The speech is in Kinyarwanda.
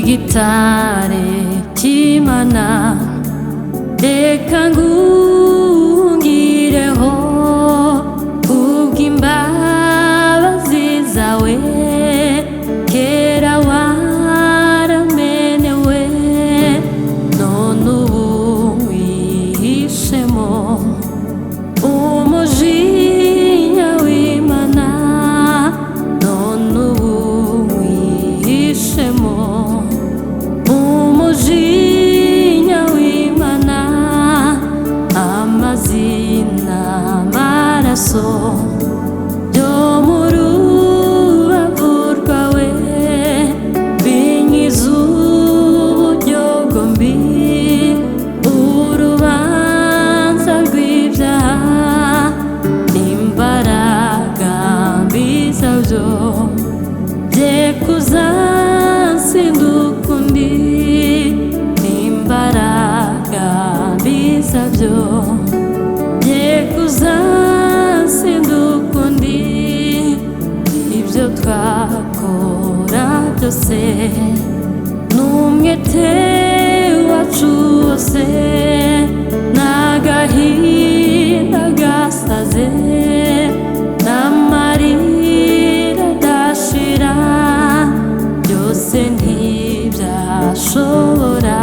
gitare cy'Imana reka ngungireho kubw'imbabazi zawe kera waramenewe none ubu wihishemo umujinya w'Imana none ubu wihishemo umujinya w'Imana amazina amaraso byo mu rubavu rwawe binkiza uburyogombi urubanza rw'ibyaha n'imbaraga mbi zabyo bye kuzansinduka undi n'imbaraga mbi zabyo bye kuzansinduka undi ibyo twakora byose n'umwete wacu wose n'agahinda gasaze n'amarira adashira byose ntibyashobora